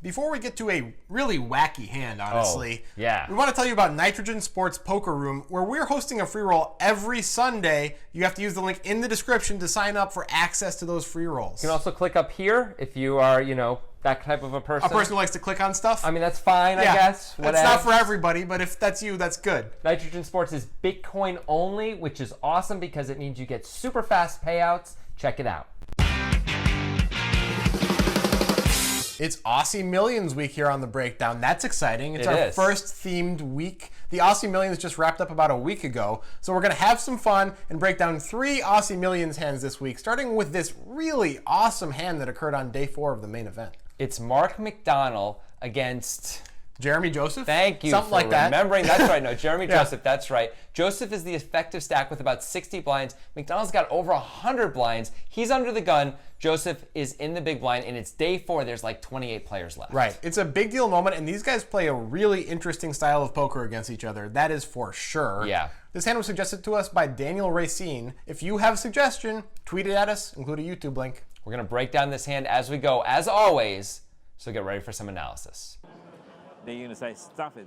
Before we get to a really wacky hand, honestly, yeah. we want to tell you about Nitrogen Sports Poker Room, where we're hosting a free roll every Sunday. You have to use the link in the description to sign up for access to those free rolls. You can also click up here if you are, that type of a person. A person who likes to click on stuff? I mean, that's fine, I guess. It's not for everybody, but if that's you, that's good. Nitrogen Sports is Bitcoin only, which is awesome because it means you get super fast payouts. Check it out. It's Aussie Millions week here on The Breakdown. That's exciting. It's our first themed week. The Aussie Millions just wrapped up about a week ago. So we're going to have some fun and break down 3 Aussie Millions hands this week, starting with this really awesome hand that occurred on day 4 of the main event. It's Mark McDonald against... Jeremy Joseph? Thank you Something for like that. remembering. That's right. No, Jeremy Joseph, that's right. Joseph is the effective stack with about 60 blinds. McDonald's got over 100 blinds. He's under the gun. Joseph is in the big blind, and it's day 4. There's like 28 players left. Right. It's a big deal moment, and these guys play a really interesting style of poker against each other. That is for sure. Yeah. This hand was suggested to us by Daniel Racine. If you have a suggestion, tweet it at us, include a YouTube link. We're going to break down this hand as we go, as always, so get ready for some analysis. Then you're going to say, stop it.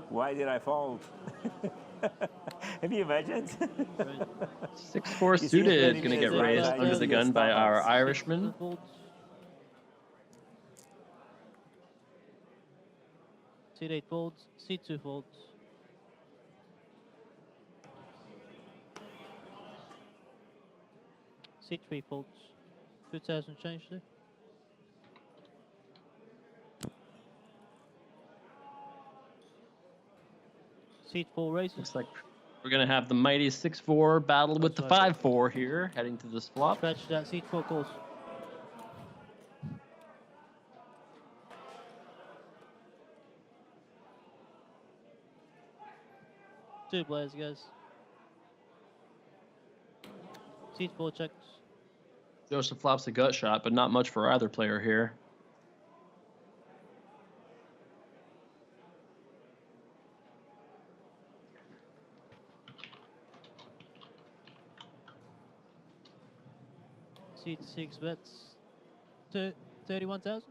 Why did I fold? Have you imagined? 6-4 suited, going to get raised under the gun by our Irishman. C8 folds, C2 folds. C3 folds. 2000 change there. Seat 4 raises. Looks like we're going to have the mighty 6-4 battle with the 5-4 here, heading to this flop. Stretch that seat 4 calls. Two players, guys. Seat 4 checks. Joseph flops a gut shot, but not much for either player here. Seat 6 bets. 31,000.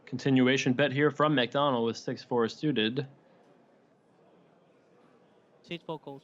Continuation bet here from McDonald with 6-4 suited. Seat 4 calls.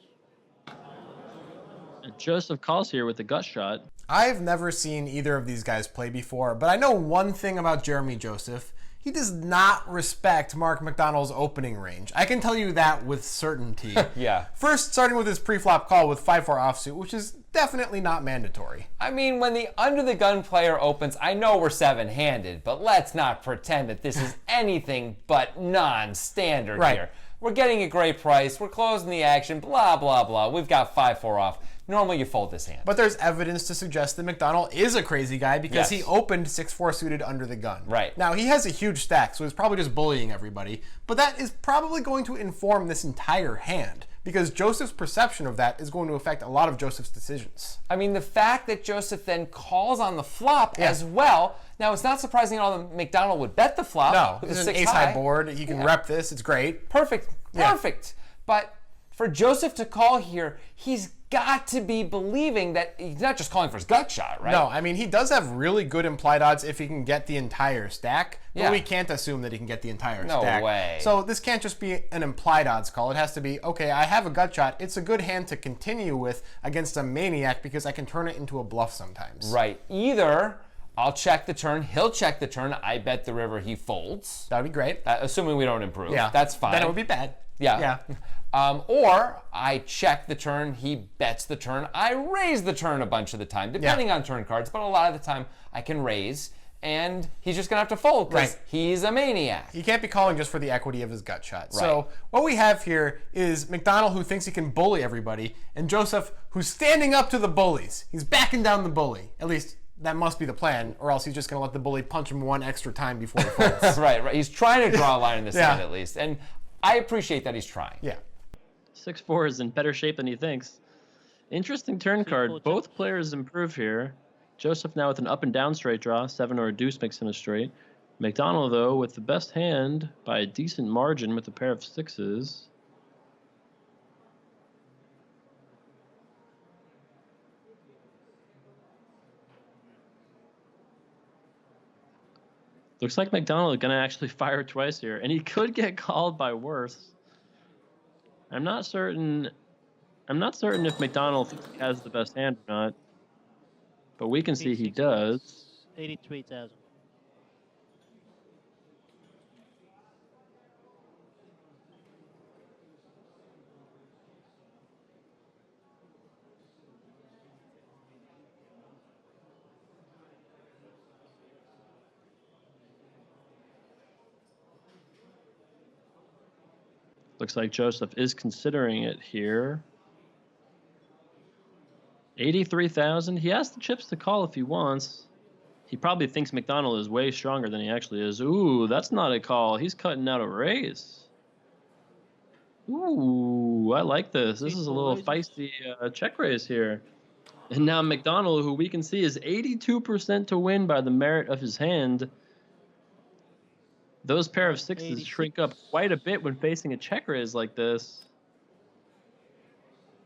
And Joseph calls here with the gut shot. I've never seen either of these guys play before, but I know one thing about Jeremy Joseph. He does not respect Mark McDonald's opening range. I can tell you that with certainty. Yeah. First, starting with his pre-flop call with 5-4 offsuit, which is definitely not mandatory. I mean, when the under-the-gun player opens, I know we're 7-handed, but let's not pretend that this is anything but non-standard here. We're getting a great price. We're closing the action, blah, blah, blah. We've got 5-4 off. Normally, you fold this hand. But there's evidence to suggest that McDonald is a crazy guy because he opened 6-4 suited under the gun. Right. Now, he has a huge stack, so he's probably just bullying everybody. But that is probably going to inform this entire hand because Joseph's perception of that is going to affect a lot of Joseph's decisions. I mean, the fact that Joseph then calls on the flop as well. Now, it's not surprising at all that McDonald would bet the flop. No, with it's a an 6 ace-high board. You can rep this. It's great. Perfect. Perfect. But for Joseph to call here, he's got to be believing that he's not just calling for his gut shot, right? No, I mean, he does have really good implied odds if he can get the entire stack, but we can't assume that he can get the entire stack. No way. So this can't just be an implied odds call. It has to be, okay, I have a gut shot. It's a good hand to continue with against a maniac because I can turn it into a bluff sometimes. Right. Either I'll check the turn, he'll check the turn, I bet the river, he folds. That would be great. Assuming we don't improve. Yeah. That's fine. Then it would be bad. Yeah. Or I check the turn, he bets the turn, I raise the turn a bunch of the time, depending on turn cards, but a lot of the time I can raise, and he's just going to have to fold because he's a maniac. He can't be calling just for the equity of his gut shot. So what we have here is McDonald, who thinks he can bully everybody, and Joseph, who's standing up to the bullies. He's backing down the bully. At least that must be the plan, or else he's just going to let the bully punch him one extra time before he folds. Right. He's trying to draw a line in the sand at least, and I appreciate that he's trying. Yeah. 6-4 is in better shape than he thinks. Interesting turn card. Both players improve here. Joseph now with an up and down straight draw, 7 or a deuce mixed in a straight. McDonald, though, with the best hand by a decent margin with a pair of 6s. Looks like McDonald is going to actually fire twice here, and he could get called by worse. I'm not certain if McDonald thinks he has the best hand or not, but we can see he does. 83,000. Looks like Joseph is considering it here. 83,000. He has the chips to call if he wants. He probably thinks McDonald is way stronger than he actually is. Ooh, that's not a call. He's cutting out a raise. Ooh, I like this. This is a little feisty check raise here. And now McDonald, who we can see is 82% to win by the merit of his hand. Those pair of sixes 86. shrink up quite a bit when facing a check raise like this.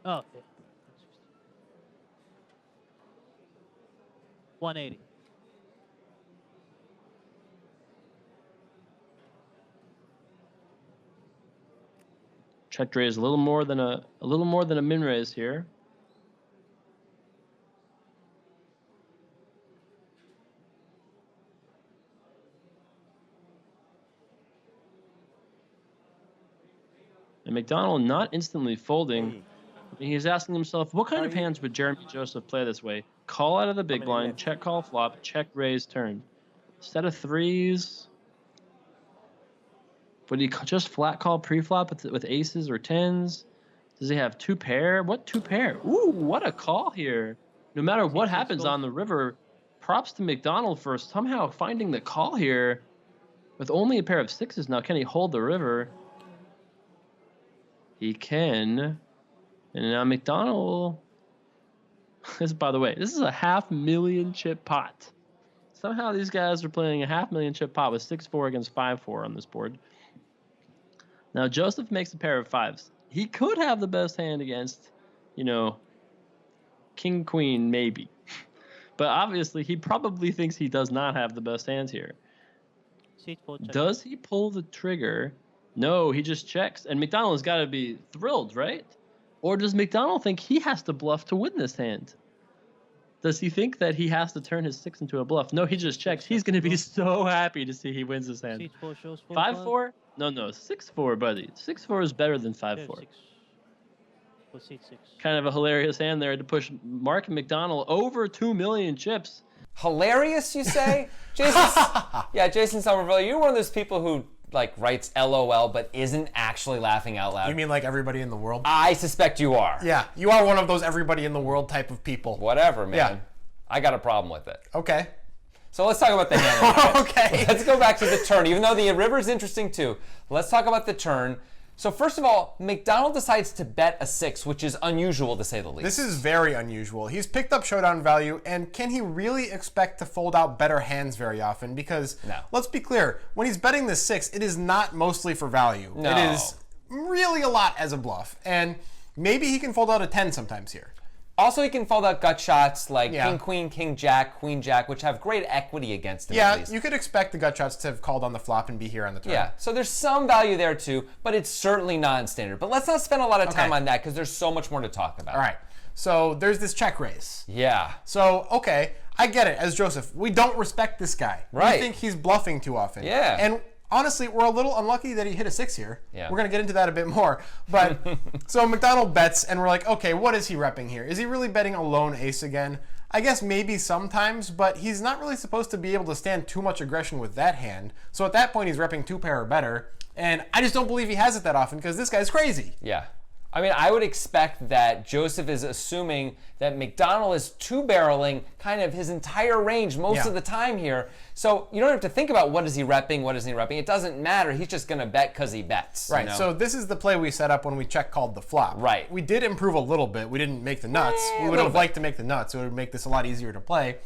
Oh, okay. 180. Check raise a little more than a min raise here. And McDonald not instantly folding. He's asking himself, what kind of hands would Jeremy Joseph play this way? Call out of the big blind, check call flop, check raise turn. Set of threes. Would he just flat call pre-flop with aces or tens? Does he have two pair? What two pair? Ooh, what a call here. No matter what happens on the river, props to McDonald for somehow finding the call here. With only a pair of sixes now, can he hold the river? He can. And now McDonald, by the way, this is a 500,000 chip pot. Somehow these guys are playing a 500,000 chip pot with 6-4 against 5-4 on this board. Now Joseph makes a pair of fives. He could have the best hand against, King, Queen, maybe. But obviously he probably thinks he does not have the best hands here. Does he pull the trigger? No, he just checks. And McDonald's got to be thrilled, right? Or does McDonald think he has to bluff to win this hand? Does he think that he has to turn his six into a bluff? No, he just checks. He's going to be so happy to see he wins this hand. 5-4? No, 6-4, buddy. 6-4 is better than 5-4. Kind of a hilarious hand there to push Mark McDonald over 2 million chips. Hilarious, you say? Jason Somerville, you're one of those people who writes LOL but isn't actually laughing out loud. You mean like everybody in the world? I suspect you are. Yeah, you are one of those everybody in the world type of people. Whatever, man. Yeah. I got a problem with it. Okay. So let's talk about the hand. Okay. Let's go back to the turn, even though the river's interesting too. Let's talk about the turn. So first of all, McDonald decides to bet a 6, which is unusual to say the least. This is very unusual. He's picked up showdown value, and can he really expect to fold out better hands very often? Because, let's be clear, when he's betting the 6, it is not mostly for value. No. It is really a lot as a bluff. And maybe he can fold out a 10 sometimes here. Also, he can fold out gut shots like King, Queen, King, Jack, Queen, Jack, which have great equity against him. Yeah, you could expect the gut shots to have called on the flop and be here on the turn. Yeah, so there's some value there too, but it's certainly non-standard. But let's not spend a lot of time on that because there's so much more to talk about. All right, so there's this check raise. Yeah. So, okay, I get it. As Joseph, we don't respect this guy. Right. We think he's bluffing too often. Yeah. And honestly, we're a little unlucky that he hit a 6 here. Yeah. We're going to get into that a bit more. But so McDonald bets, and we're like, okay, what is he repping here? Is he really betting a lone ace again? I guess maybe sometimes, but he's not really supposed to be able to stand too much aggression with that hand. So at that point, he's repping 2 pair or better. And I just don't believe he has it that often because this guy's crazy. Yeah. I mean, I would expect that Joseph is assuming that McDonald is two-barreling kind of his entire range most of the time here. So you don't have to think about what is he repping, what isn't he repping. It doesn't matter. He's just going to bet because he bets. Right. So this is the play we set up when we check called the flop. Right. We did improve a little bit. We didn't make the nuts. We would have liked to make the nuts. It would make this a lot easier to play.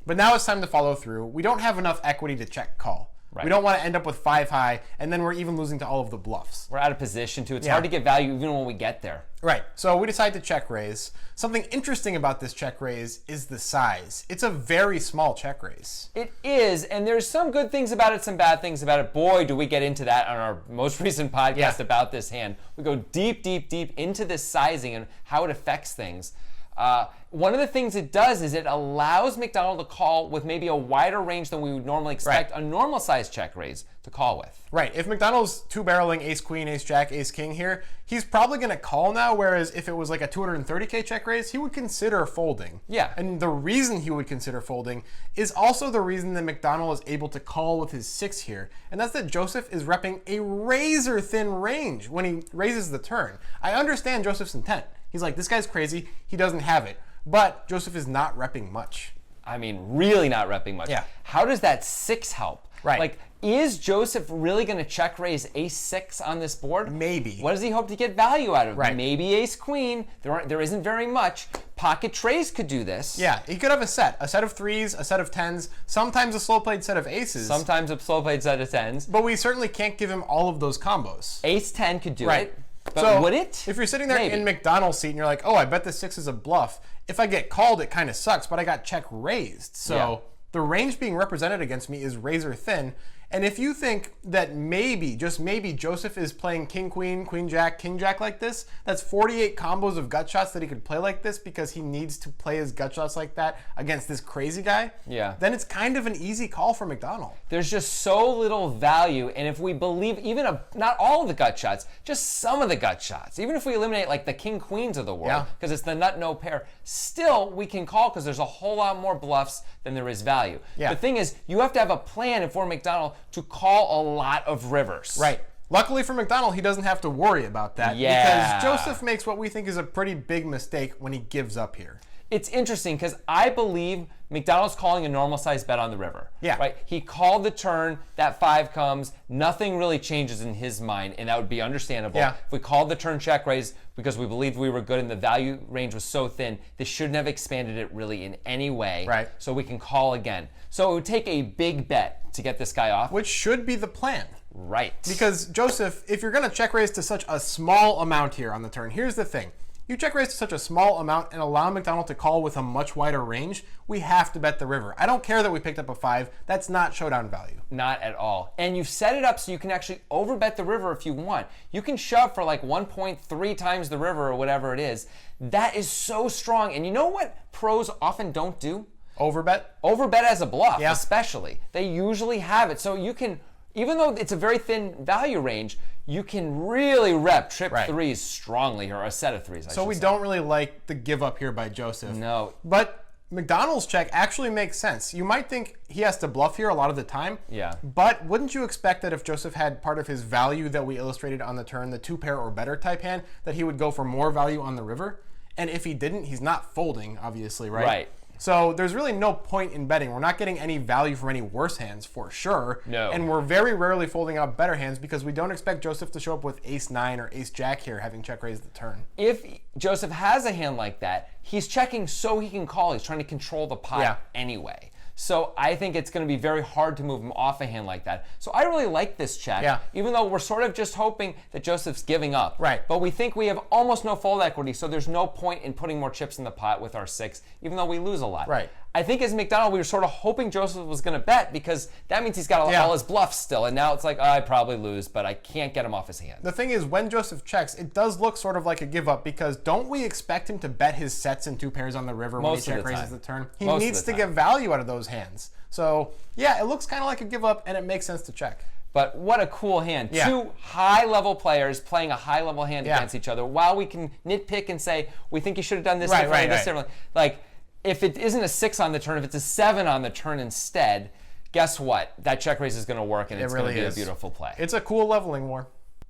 But now it's time to follow through. We don't have enough equity to check call. Right. We don't want to end up with 5 high, and then we're even losing to all of the bluffs. We're out of position, too. It's hard to get value even when we get there. Right. So we decide to check raise. Something interesting about this check raise is the size. It's a very small check raise. It is, and there's some good things about it, some bad things about it. Boy, do we get into that on our most recent podcast about this hand. We go deep, deep, deep into this sizing and how it affects things. One of the things it does is it allows McDonald to call with maybe a wider range than we would normally expect a normal size check raise to call with. Right. If McDonald's two-barreling ace-queen, ace-jack, ace-king here, he's probably going to call now, whereas if it was like a 230K check raise, he would consider folding. Yeah. And the reason he would consider folding is also the reason that McDonald is able to call with his 6 here, and that's that Joseph is repping a razor-thin range when he raises the turn. I understand Joseph's intent. He's like, this guy's crazy, he doesn't have it. But Joseph is not repping much. I mean, really not repping much. Yeah. How does that 6 help? Right. Like, is Joseph really going to check raise ace-6 on this board? Maybe. What does he hope to get value out of? Right. Maybe ace-queen. There isn't very much. Pocket trays could do this. Yeah, he could have a set of 3s, a set of 10s, sometimes a slow-played set of aces. Sometimes a slow-played set of 10s. But we certainly can't give him all of those combos. Ace-10 could do Right. it. But so would it? If you're sitting there Maybe. in McDonald's seat and you're like, oh, I bet the 6 is a bluff. If I get called, it kind of sucks, but I got check raised. So the range being represented against me is razor thin. And if you think that maybe, just maybe, Joseph is playing king, queen, queen, jack, king, jack like this, that's 48 combos of gut shots that he could play like this because he needs to play his gut shots like that against this crazy guy, then it's kind of an easy call for McDonald. There's just so little value, and if we believe not all of the gut shots, just some of the gut shots, even if we eliminate like the king queens of the world, because it's the nut no pair, still we can call because there's a whole lot more bluffs than there is value. The thing is, you have to have a plan if we're McDonald to call a lot of rivers. Right. Luckily for McDonald, he doesn't have to worry about that because Joseph makes what we think is a pretty big mistake when he gives up here. It's interesting because I believe McDonald's calling a normal size bet on the river. Right? He called the turn, that 5 comes, nothing really changes in his mind, and that would be understandable. If we called the turn check raise because we believed we were good and the value range was so thin, this shouldn't have expanded it really in any way. So we can call again. So it would take a big bet to get this guy off. Which should be the plan. Right. Because Joseph, if you're going to check raise to such a small amount here on the turn, here's the thing. You check raise to such a small amount and allow McDonald to call with a much wider range, we have to bet the river. I don't care that we picked up a 5. That's not showdown value. Not at all. And you've set it up so you can actually overbet the river if you want. You can shove for like 1.3 times the river or whatever it is. That is so strong. And you know what pros often don't do? Overbet? Overbet as a bluff, especially. They usually have it. So you can, even though it's a very thin value range, you can really rep trip 3s strongly, or a set of 3s, So we don't really like the give up here by Joseph. No. But McDonald's check actually makes sense. You might think he has to bluff here a lot of the time. But wouldn't you expect that if Joseph had part of his value that we illustrated on the turn, the 2-pair or better type hand, that he would go for more value on the river? And if he didn't, he's not folding, obviously, right? So there's really no point in betting. We're not getting any value from any worse hands for sure. And we're very rarely folding out better hands because we don't expect Joseph to show up with ace-9 or ace-jack here having check raised the turn. If Joseph has a hand like that, he's checking so he can call. He's trying to control the pot anyway. So I think it's going to be very hard to move him off a hand like that. So I really like this check, even though we're sort of just hoping that Joseph's giving up. But we think we have almost no fold equity, so there's no point in putting more chips in the pot with our 6, even though we lose a lot. I think as McDonald, we were sort of hoping Joseph was going to bet because that means he's got all his bluffs still. And now it's like, oh, I probably lose, but I can't get him off his hand. The thing is, when Joseph checks, it does look sort of like a give up because don't we expect him to bet his sets and 2 pairs on the river when he check raises the turn? He needs to get value out of those hands. So yeah, it looks kind of like a give up and it makes sense to check. But what a cool hand. 2 high-level players playing a high-level hand against each other while we can nitpick and say, we think you should have done this differently, this differently. Like, if it isn't a 6 on the turn, if it's a 7 on the turn instead, guess what? That check raise is going to work and it's going to be a beautiful play. It's a cool leveling war.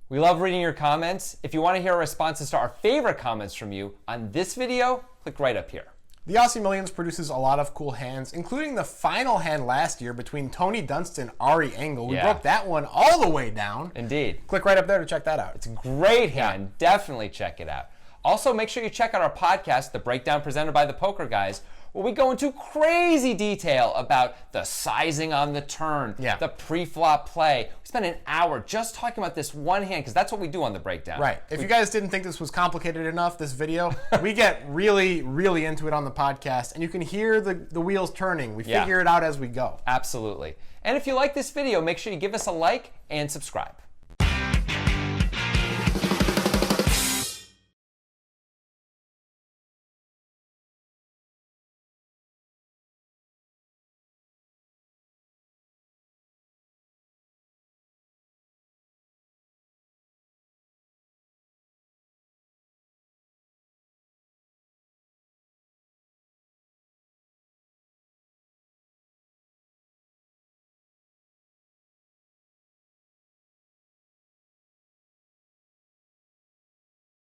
We love reading your comments. If you want to hear responses to our favorite comments from you on this video, click right up here. The Aussie Millions produces a lot of cool hands, including the final hand last year between Tony Dunstan and Ari Engel. We broke that one all the way down. Indeed. Click right up there to check that out. It's a great hand. Definitely check it out. Also, make sure you check out our podcast, The Breakdown presented by the Poker Guys, where we go into crazy detail about the sizing on the turn, the pre-flop play. We spent an hour just talking about this one hand because that's what we do on the breakdown. Right. If you guys didn't think this was complicated enough, this video, we get really, really into it on the podcast, and you can hear the wheels turning. We figure it out as we go. Absolutely. And if you like this video, make sure you give us a like and subscribe.